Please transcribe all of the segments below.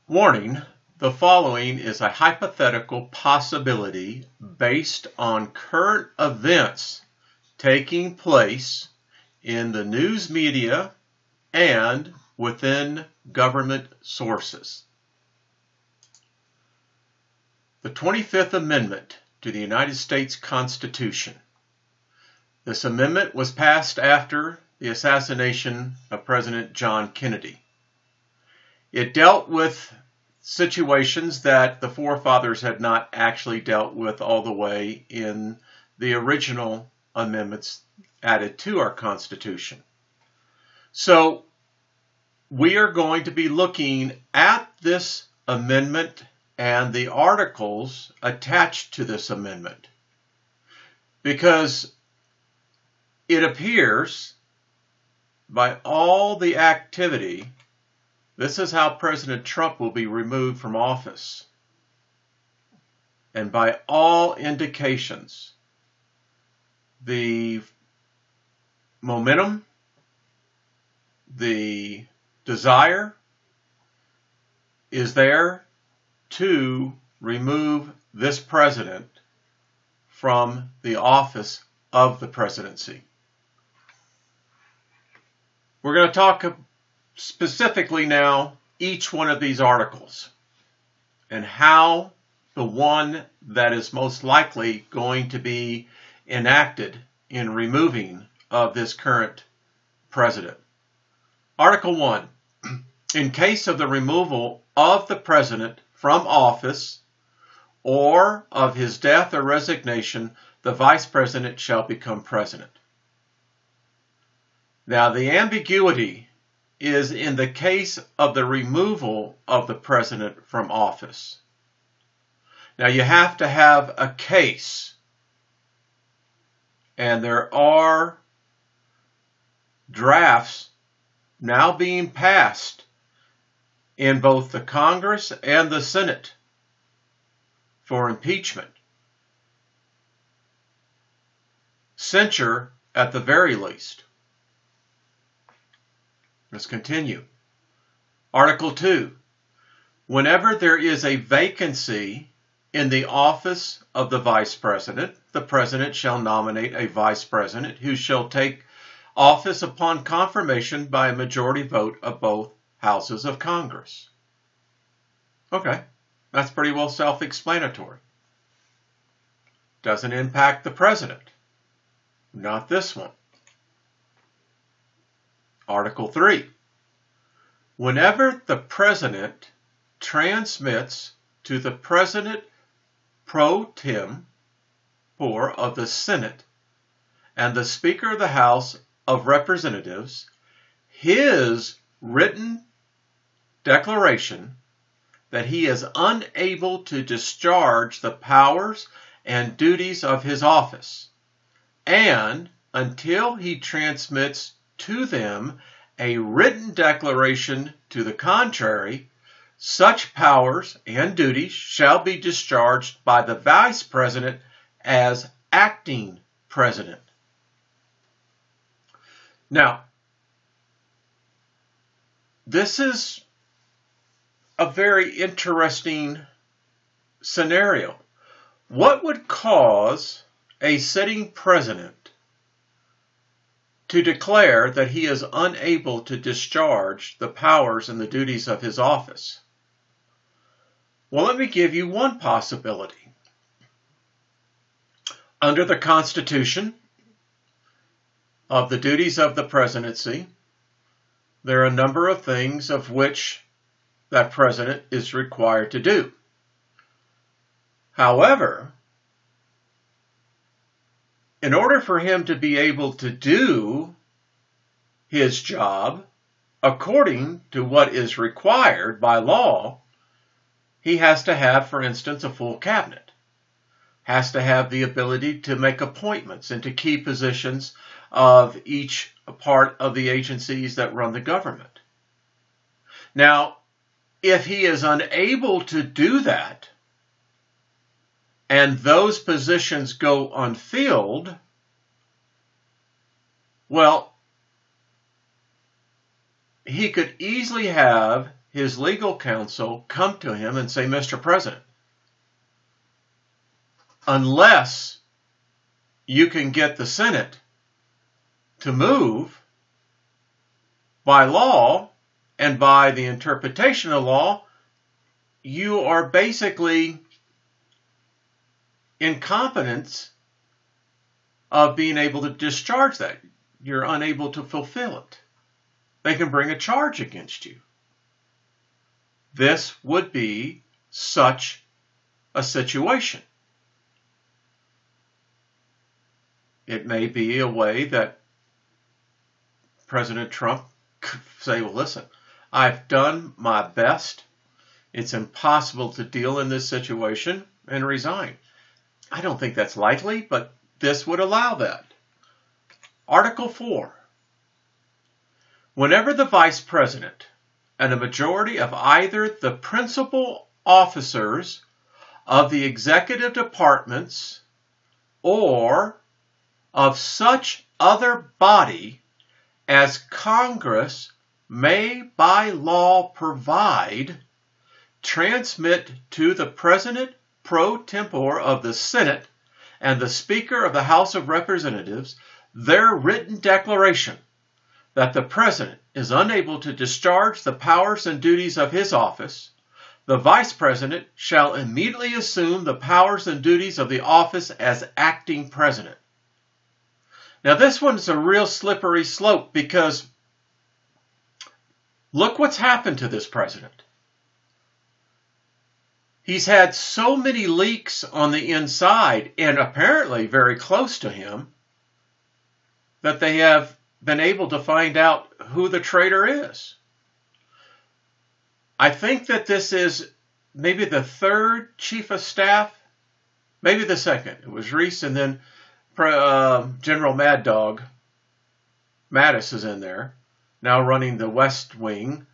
Warning: the following is a hypothetical possibility based on current events taking place in the news media and within government sources. The 25th Amendment to the United States Constitution. This amendment was passed after the assassination of President John Kennedy. It dealt with situations that the forefathers had not actually dealt with all the way in the original amendments added to our Constitution. So we are going to be looking at this amendment and the articles attached to this amendment, because it appears by all the activity, this is how President Trump will be removed from office. And by all indications, the momentum, the desire is there to remove this president from the office of the presidency. We're going to talk specifically now each one of these articles and how the one that is most likely going to be enacted in removing of this current president. Article 1. In case of the removal of the president from office or of his death or resignation, the vice president shall become president. Now, the ambiguity is in the case of the removal of the president from office. Now, you have to have a case, and there are drafts now being passed in both the Congress and the Senate for impeachment. Censure at the very least. Let's continue. Article 2. Whenever there is a vacancy in the office of the vice president, the president shall nominate a vice president who shall take office upon confirmation by a majority vote of both houses of Congress. Okay, that's pretty well self-explanatory. Doesn't impact the president. Not this one. Article 3. Whenever the President transmits to the President pro tempore of the Senate and the Speaker of the House of Representatives his written declaration that he is unable to discharge the powers and duties of his office, and until he transmits to them a written declaration to the contrary, such powers and duties shall be discharged by the vice president as acting president. Now, this is a very interesting scenario. What would cause a sitting president to declare that he is unable to discharge the powers and the duties of his office? Well, let me give you one possibility. Under the Constitution of the duties of the presidency, there are a number of things of which that president is required to do. However, in order for him to be able to do his job according to what is required by law, he has to have, for instance, a full cabinet, has to have the ability to make appointments into key positions of each part of the agencies that run the government. Now, if he is unable to do that, and those positions go unfilled, well, he could easily have his legal counsel come to him and say, Mr. President, unless you can get the Senate to move by law and by the interpretation of law, you are basically incompetent of being able to discharge that. You're unable to fulfill it. They can bring a charge against you. This would be such a situation. It may be a way that President Trump could say, well, listen, I've done my best. It's impossible to deal in this situation, and resign. I don't think that's likely, but this would allow that. Article 4. Whenever the Vice President and a majority of either the principal officers of the executive departments or of such other body as Congress may by law provide, transmit to the President pro tempore of the Senate and the Speaker of the House of Representatives their written declaration that the President is unable to discharge the powers and duties of his office, the Vice President shall immediately assume the powers and duties of the office as acting President. Now this one's a real slippery slope, because look what's happened to this president. He's had so many leaks on the inside, and apparently very close to him, that they have been able to find out who the traitor is. I think that this is maybe the third chief of staff, maybe the second. It was Reese, and then General Mad Dog Mattis is in there, now running the West Wing,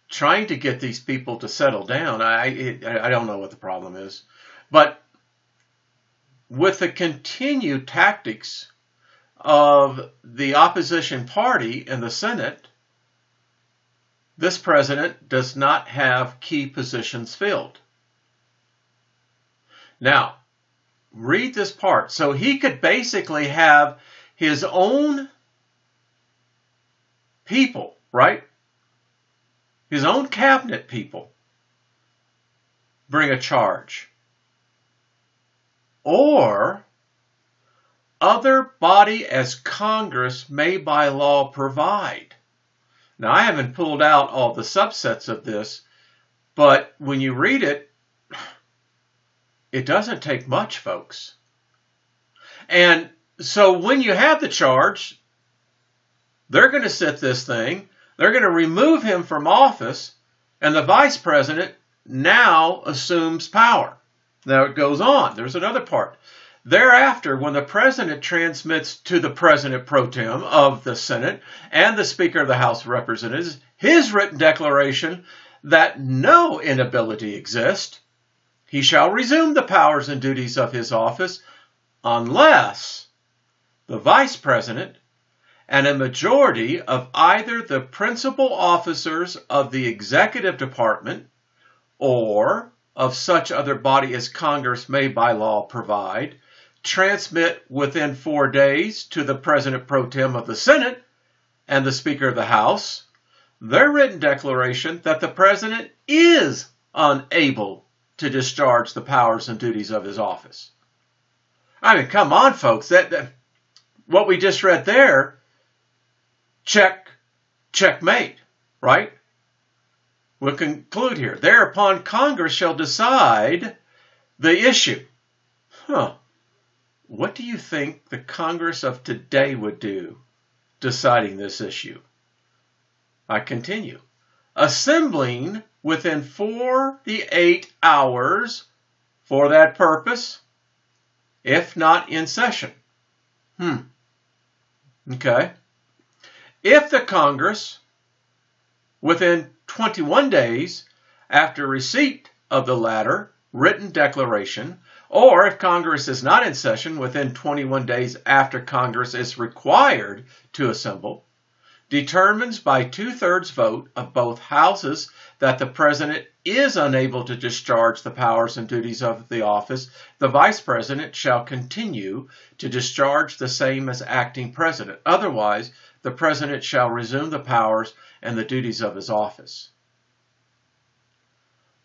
trying to get these people to settle down. I don't know what the problem is. But with the continued tactics of the opposition party in the Senate, this president does not have key positions filled. Now, read this part. So he could basically have his own people, right? His own cabinet people bring a charge. Or other body as Congress may by law provide. Now, I haven't pulled out all the subsets of this, but when you read it, it doesn't take much, folks. And so when you have the charge, they're going to sit this thing, they're going to remove him from office, and the vice president now assumes power. Now it goes on. There's another part. Thereafter, when the president transmits to the president pro tem of the Senate and the Speaker of the House of Representatives his written declaration that no inability exists, he shall resume the powers and duties of his office unless the vice president and a majority of either the principal officers of the executive department or of such other body as Congress may by law provide, transmit within 4 days to the President pro tem of the Senate and the Speaker of the House their written declaration that the President is unable to discharge the powers and duties of his office. I mean, come on, folks. What we just read there, checkmate, right? We'll conclude here. Thereupon, Congress shall decide the issue. What do you think the Congress of today would do deciding this issue? I continue. Assembling within 48 hours for that purpose, if not in session. Okay. If the Congress, within 21 days after receipt of the latter written declaration, or if Congress is not in session within 21 days after Congress is required to assemble, determines by 2/3 vote of both houses that the president is unable to discharge the powers and duties of the office, the vice president shall continue to discharge the same as acting president. Otherwise, the president shall resume the powers and the duties of his office.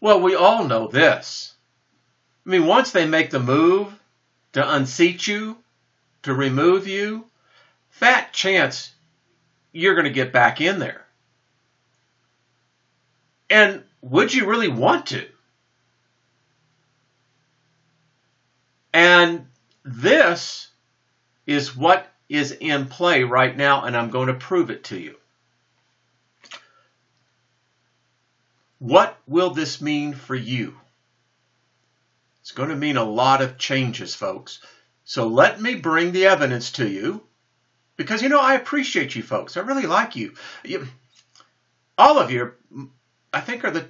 Well, we all know this. I mean, once they make the move to unseat you, to remove you, fat chance you're going to get back in there. And would you really want to? And this is what is in play right now, and I'm going to prove it to you. What will this mean for you? It's going to mean a lot of changes, folks. So let me bring the evidence to you. Because, I appreciate you folks. I really like you. All of you, I think, are the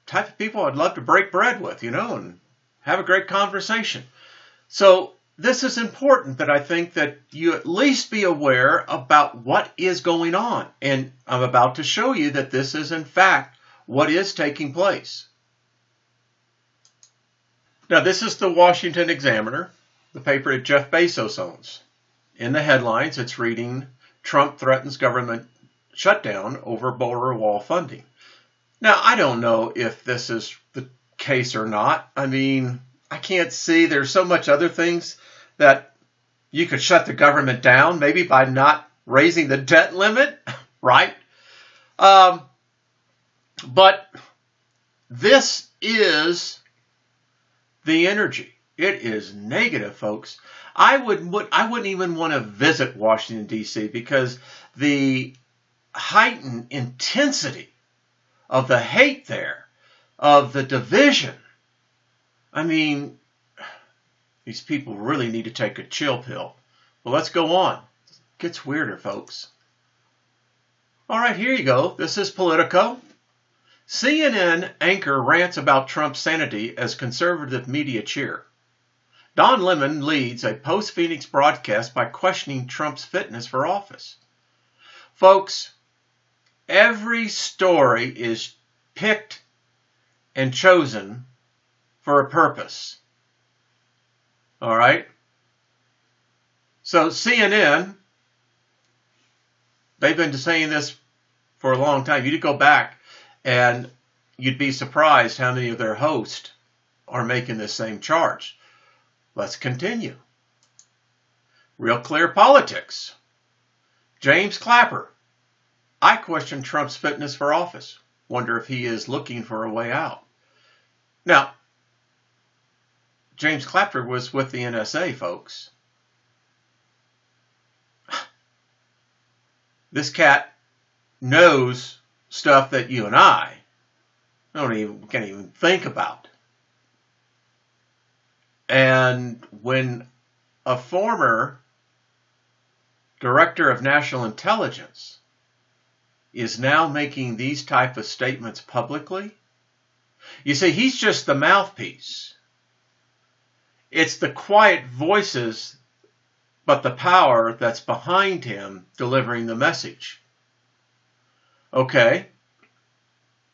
type of people I'd love to break bread with, and have a great conversation. So this is important that I think that you at least be aware about what is going on. And I'm about to show you that this is, in fact, what is taking place. Now, this is the Washington Examiner, the paper that Jeff Bezos owns. In the headlines, it's reading, Trump threatens government shutdown over border wall funding. Now, I don't know if this is the case or not. I mean, I can't see. There's so much other things that you could shut the government down, maybe by not raising the debt limit, right? But this is the energy. It is negative, folks. I wouldn't even want to visit Washington, D.C. because the heightened intensity of the hate there, of the division. I mean, these people really need to take a chill pill. Well, let's go on. It gets weirder, folks. All right, here you go. This is Politico. CNN anchor rants about Trump's sanity as conservative media cheer. Don Lemon leads a post-Phoenix broadcast by questioning Trump's fitness for office. Folks, every story is picked and chosen for a purpose. All right? So CNN, they've been saying this for a long time. You'd go back and you'd be surprised how many of their hosts are making this same charge. Let's continue. Real Clear Politics. James Clapper. I question Trump's fitness for office. Wonder if he is looking for a way out. Now, James Clapper was with the NSA, folks. This cat knows stuff that you and I can't even think about. And when a former director of national intelligence is now making these type of statements publicly, you see, he's just the mouthpiece. It's the quiet voices, but the power that's behind him delivering the message. Okay,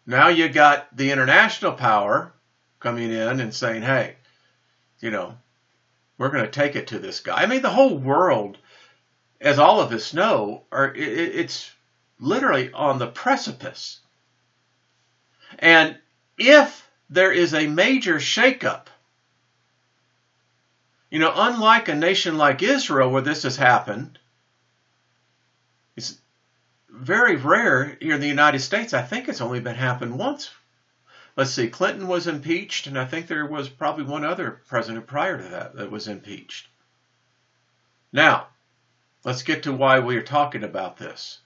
now you got the international power coming in and saying, hey, we're going to take it to this guy. I mean, the whole world, as all of us know, it's literally on the precipice. And if there is a major shakeup, unlike a nation like Israel where this has happened, it's very rare here in the United States. I think it's only been happened once. Let's see, Clinton was impeached, and I think there was probably one other president prior to that was impeached. Now, let's get to why we are talking about this.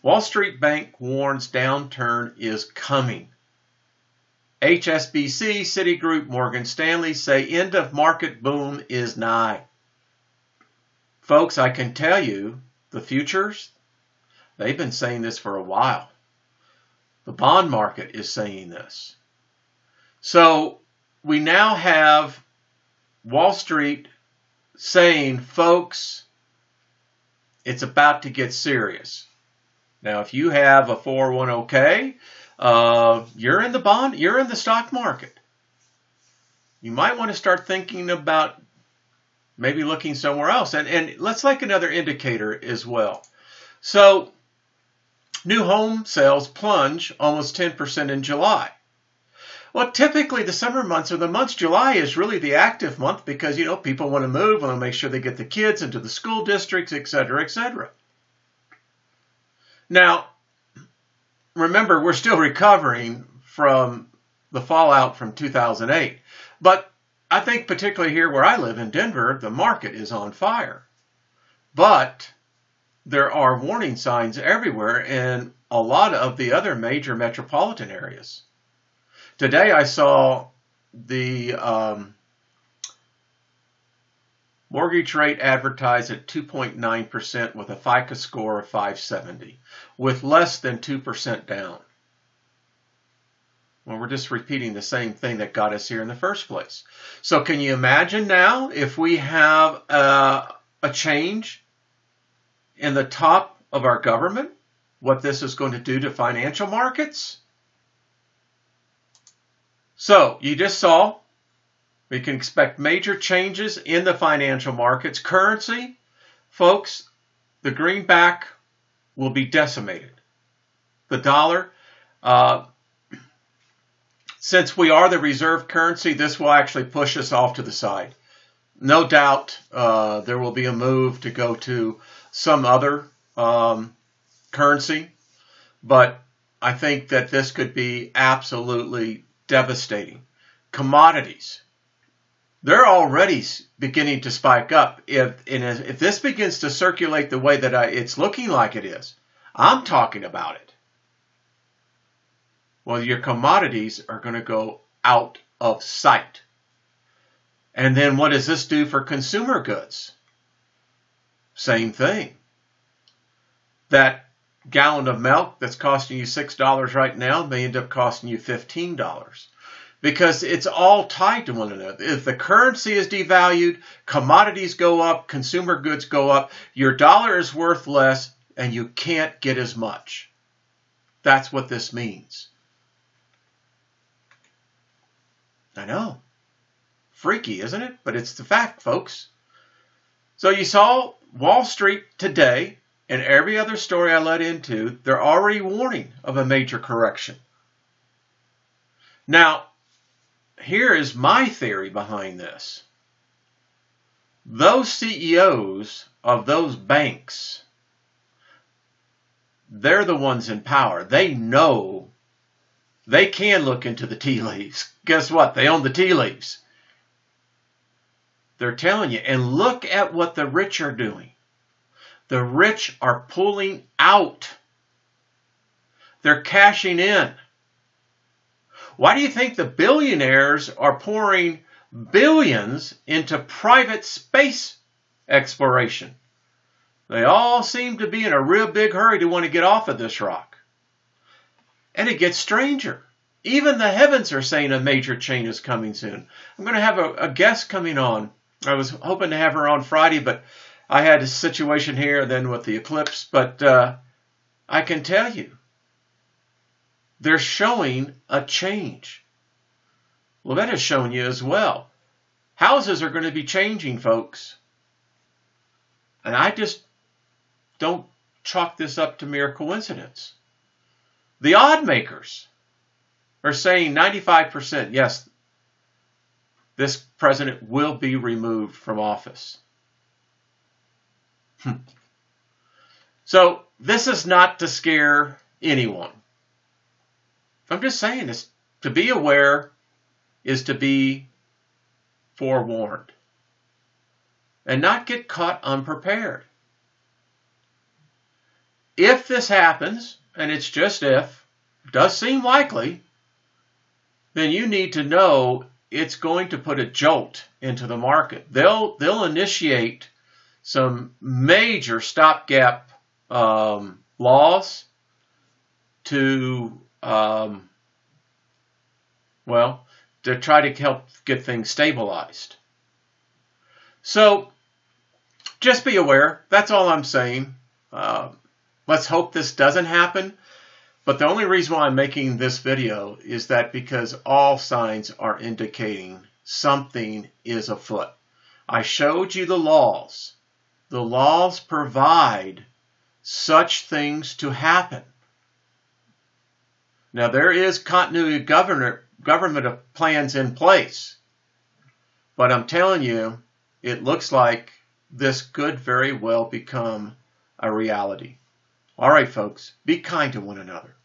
Wall Street Bank warns downturn is coming. HSBC, Citigroup, Morgan Stanley say end of market boom is nigh. Folks, I can tell you, the futures, they've been saying this for a while. The bond market is saying this. So we now have Wall Street saying, folks, it's about to get serious. Now, if you have a 401k, you're in the stock market. You might want to start thinking about maybe looking somewhere else. And let's like another indicator as well. So new home sales plunge almost 10% in July. Well, typically the summer months are the months. July is really the active month because, people want to move, want to make sure they get the kids into the school districts, et cetera, et cetera. Now, remember, we're still recovering from the fallout from 2008. But I think particularly here where I live in Denver, the market is on fire. But there are warning signs everywhere in a lot of the other major metropolitan areas. Today I saw the mortgage rate advertised at 2.9% with a FICO score of 570, with less than 2% down. Well, we're just repeating the same thing that got us here in the first place. So can you imagine now if we have a change in the top of our government, what this is going to do to financial markets? So you just saw we can expect major changes in the financial markets. Currency, folks, the greenback will be decimated. The dollar, since we are the reserve currency, this will actually push us off to the side. No doubt there will be a move to go to some other currency, but I think that this could be absolutely devastating. Commodities, they're already beginning to spike up. If this begins to circulate the way that it's looking like it is, I'm talking about it. Well, your commodities are going to go out of sight. And then what does this do for consumer goods? Same thing. That gallon of milk that's costing you $6 right now may end up costing you $15 because it's all tied to one another. If the currency is devalued, commodities go up, consumer goods go up, your dollar is worth less and you can't get as much. That's what this means. I know. Freaky, isn't it? But it's the fact, folks. So you saw Wall Street today, and every other story I led into, they're already warning of a major correction. Now, here is my theory behind this. Those CEOs of those banks, they're the ones in power. They know they can look into the tea leaves. Guess what? They own the tea leaves. They're telling you. And look at what the rich are doing. The rich are pulling out. They're cashing in. Why do you think the billionaires are pouring billions into private space exploration? They all seem to be in a real big hurry to want to get off of this rock. And it gets stranger. Even the heavens are saying a major change is coming soon. I'm going to have a guest coming on. I was hoping to have her on Friday, but I had a situation here then with the eclipse. But I can tell you, they're showing a change. Well, that is showing you as well. Houses are going to be changing, folks. And I just don't chalk this up to mere coincidence. The odd makers are saying 95%, yes, this president will be removed from office. So this is not to scare anyone. I'm just saying this. To be aware is to be forewarned and not get caught unprepared. If this happens, and it's just if, does seem likely, then you need to know it's going to put a jolt into the market. They'll initiate some major stopgap laws to to try to help get things stabilized. So just be aware. That's all I'm saying. Let's hope this doesn't happen. But the only reason why I'm making this video is that because all signs are indicating something is afoot. I showed you the laws. The laws provide such things to happen. Now, there is continuity of government of plans in place. But I'm telling you, it looks like this could very well become a reality. All right, folks, be kind to one another.